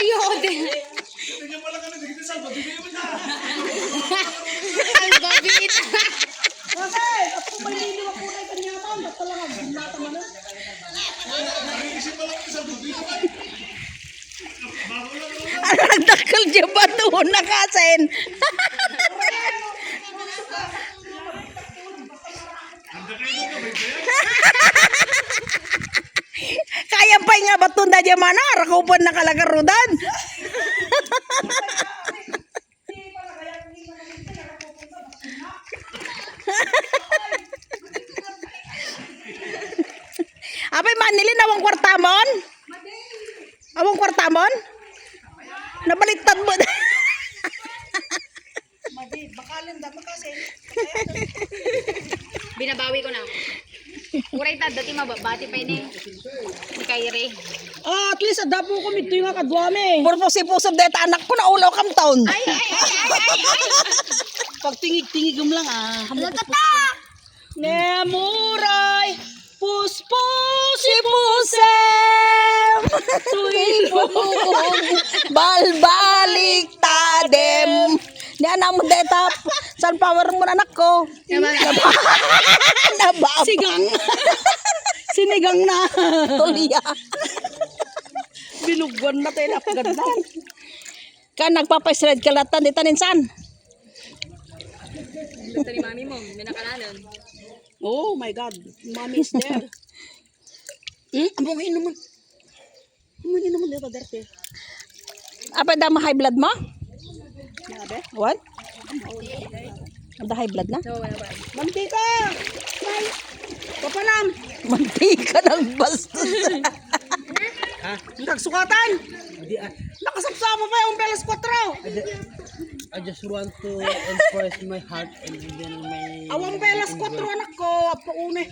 Tuyod. Tingnan pala kami, dito sa pagiging mo na. Albabit. Kasi, ako may liliwak po na kanya taon. Ba't talaga, bumata man na. Naisip pala kami sa dito ba? Ano nagdakal dyan ba ito? Nakasin. Kaya pa nga ba ito na dyan mana? Rakupan na kalagarudan. Apay manilin awang kwartamon? Awang kwartamon? Nabaliktad mo. Madi, bakalan dapat kasi. Binabawi ko na. Uray ta, dati mababati pa ini. Si Kyrie. Ah, at least adapo ko mito yung kadwami. Purpusi-pusod dito anak ko na ulaw kam taon. Ay. Pag tingig-tingig lang Tata! Nemuray, Pusem! Balbalik tadem. Di anak mo deta. Sunflower mo na anak ko. Nabab. sigang. Sinigang na. Tuliya. Binugwan na tayo napagandang. Kan nagpapasred kalatan di taninsan. Gusto ni mami mo, may nakalanan. Oh my God, mommy is there. Among inuman. Among inuman dito, derte. Apa da high blood mo? Nabe? What? Ada high blood na? So, wala ba? Mantika! May! Papanam! Mantika ng bastos. Ang kagsukatan! Nakasapsama pa yung pelas 4. I just want to express my heart and then my Awang pelas 4 anak ko, apaune.